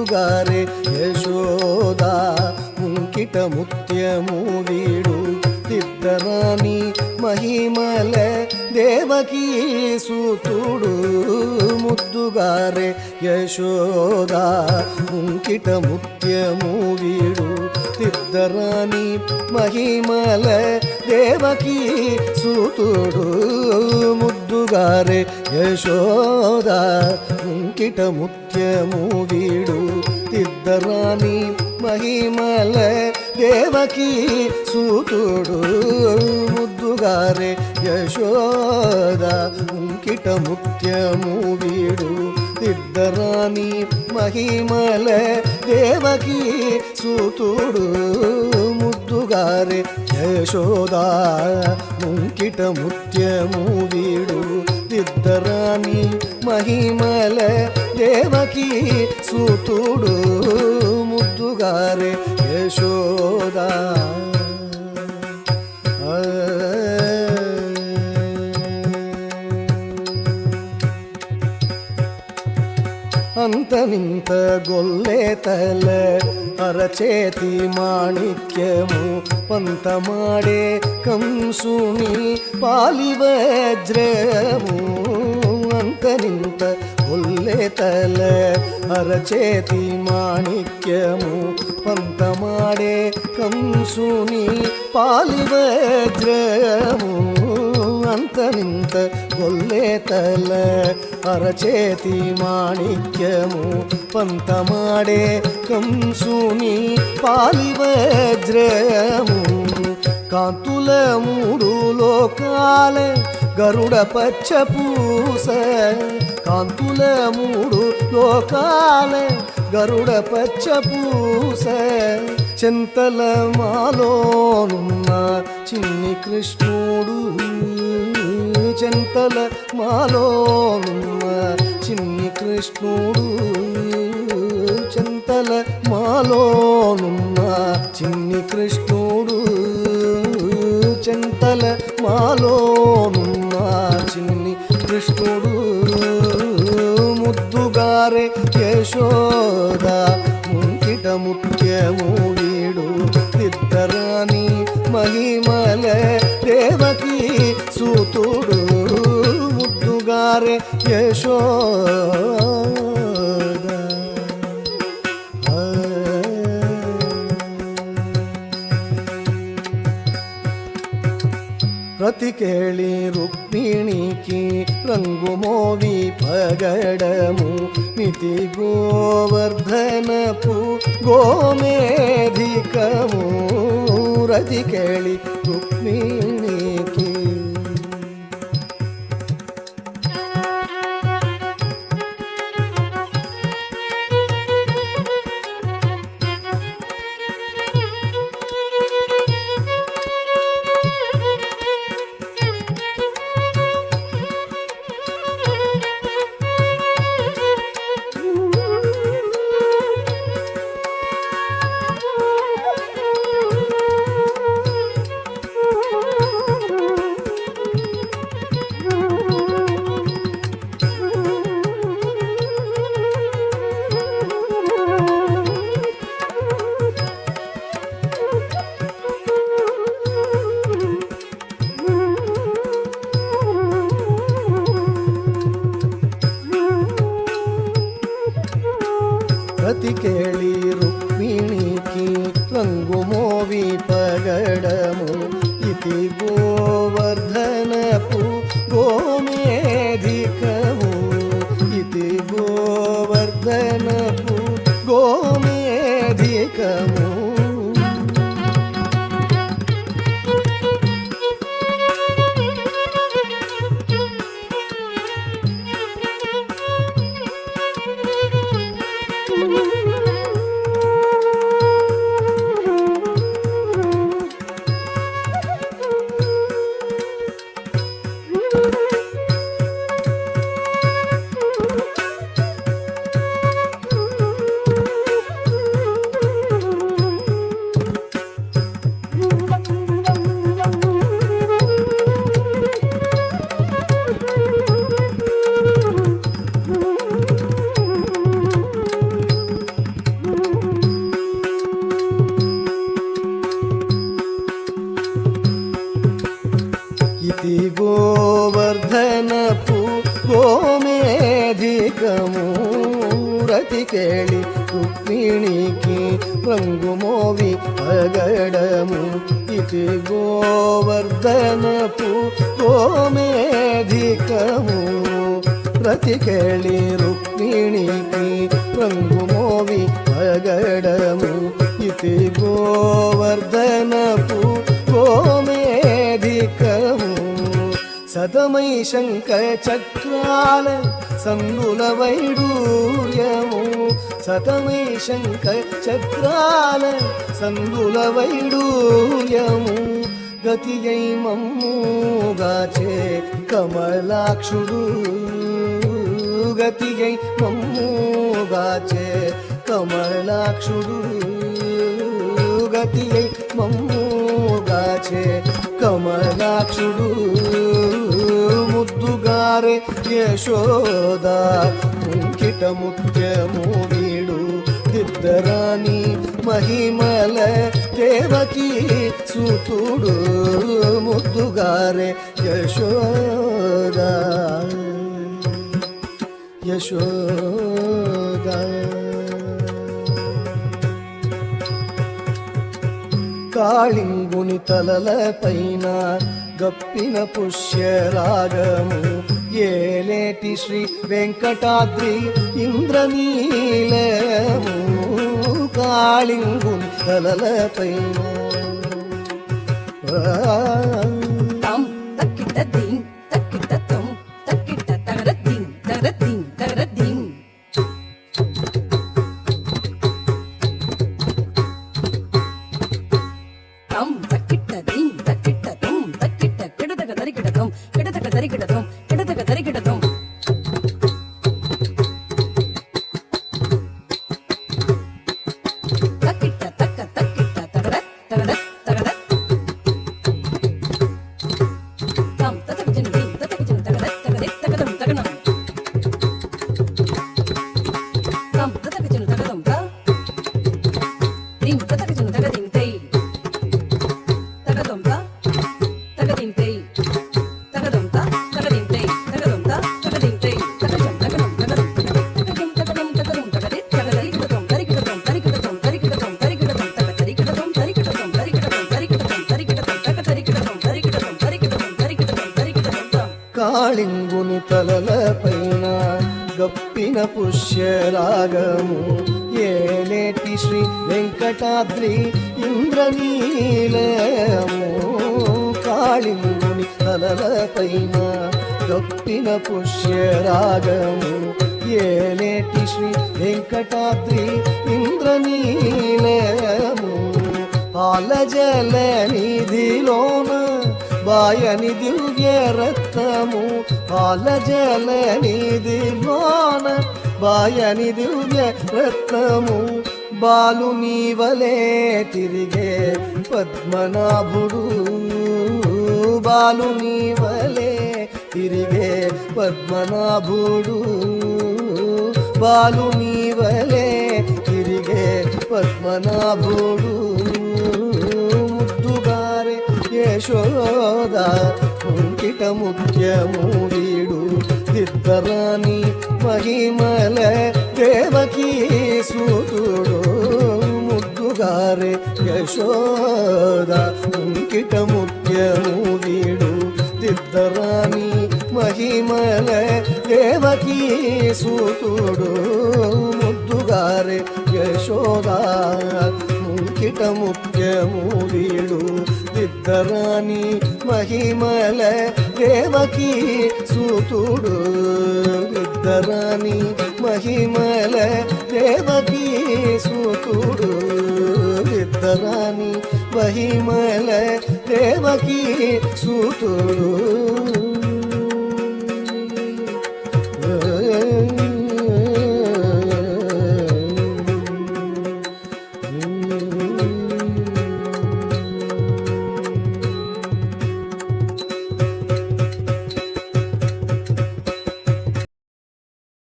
ముద్దుగారే యశోద ముంకిట ముత్యము వీడు తిద్దరాని మహిమల దేవకీ సూతుడు ముద్దుగారే యశోద ముంకిట ముత్యము వీడు తిద్దరాని మహిమల దేవకీ సూతుడు ముద్దుగారే యశోద ముంకిట ముత్యము వీడు తిద్దరాని మహిమల దేవకీ సూతుడు ముద్దుగారే యశోద ముంకిట ముత్యము వీడు తిద్దరాని మహిమల దేవకీ సూతుడు ముద్దుగారే యశోద ముంకిట ముత్యము వీడు తిద్దరాని మహిమల దేవకీ సూతుడు ముద్దుగారే యశోద అంతనింత గొల్లే తల అరచేతి మాణిక్యము పంతమాడే కంసుని పాలివజ్రము అంతనింత గొల్లే తల అరచేతి మాణిక్యము పంతమాడే కంసుని పాలివజ్రము అంతనింత గొల్లే తల అరచేతి మాణిక్యము పంతమాడే కంసుని పాలివజ్రము కాంతుల మూడు లోకాల గరుడ పచ్చ పూస కాంతుల మూడు లోకాల గరుడ పచ్చ పూస చింతల మాలోనున్న చిన్ని కృష్ణుడు చింతల మాలోనున్న చిన్ని కృష్ణుడు చింతల మాలోనున్న చిన్ని కృష్ణుడు చింతల మాలోనున్న చిన్ని కృష్ణుడు ముద్దుగారే యశోద ముంకిట ముత్యము వీడు తిద్దరాని మహిమల దేవకీ సూతుడు ముద్దుగారే యశోద ప్రతి కేళి రుక్మిణికి రంగు మోవి పగడము మితి గోవర్ధనపు గోమేధికము రతి కేళి రుక్మిణికి ప్రతి కేళి రుక్మిణికి రంగు మోవి పగడము ఇతి గోవర్ధనపు గోమేధికము ఇతి గోవర్ధనపు గోమేధికము పగడము రతి కేళి రుక్మిణికి రంగు మోవి పగడము ఇది గోవర్ధనపు గోమేధికము రతి కేళి రుక్మిణికి రంగు మోవి పగడము ఇది గోవర్ధనపు గోమేధికము సతమై శంఖ చక్రాల సందుల వైడూర్యము సతమై శంఖ చక్రాల సందుల వైడూర్యము గతియై మమ్ముగాచే కమలాక్షుడు గతియై మమ్ముగాచే కమలాక్షుడు గతియై మమ్ముగాచే కమలాక్షుడు ముద్దుగారే యశోద ముంకిట ముత్యము వీడు దిద్దరాని మహిమల దేవకీ సుతుడు ముద్దుగారే యశోద యశోద కాళింగుని తలల పైన గప్పిన పుష్యరాగము ఏలేటి శ్రీ వెంకటాద్రి ఇంద్రనీలము కాళింగుని తలల పైన కాళింగుని తలల పైన గప్పిన పుష్యరాగము ఏలేటి శ్రీ వెంకటాద్రి ఇంద్రనీలము కాళింగుని తలల పైన గప్పిన పుష్యరాగము ఏలేటి శ్రీ వెంకటాద్రి ఇంద్రనీలము పాలజల నిధిలోన బాయని దివ్య రత్నము పాలజల నిధిలోన బాయని దివ్య రత్నము బాలు నీవలే తిరిగే పద్మనాభుడు బాలు నీవలే తిరిగే పద్మనాభుడు బాలు నీవలే తిరిగే పద్మనాభుడు ముద్దుగారే యశోద ముంకిట ముత్యము వీడు దిద్దరాని మహిమల దేవకీ సూతుడు ముద్దుగారే యశోద ముంకిట ముత్యము వీడు దిద్దరాని మహిమల దేవకీ సూతుడు ముద్దుగారే యశోద ముంకిట ముత్యము వీడు దిద్దరాని మహిమల దేవకీ సూతుడు దిద్దరాని మహిమల దేవకీ సూతుడు దిద్దరాని మహిమల దేవకీ సూతుడు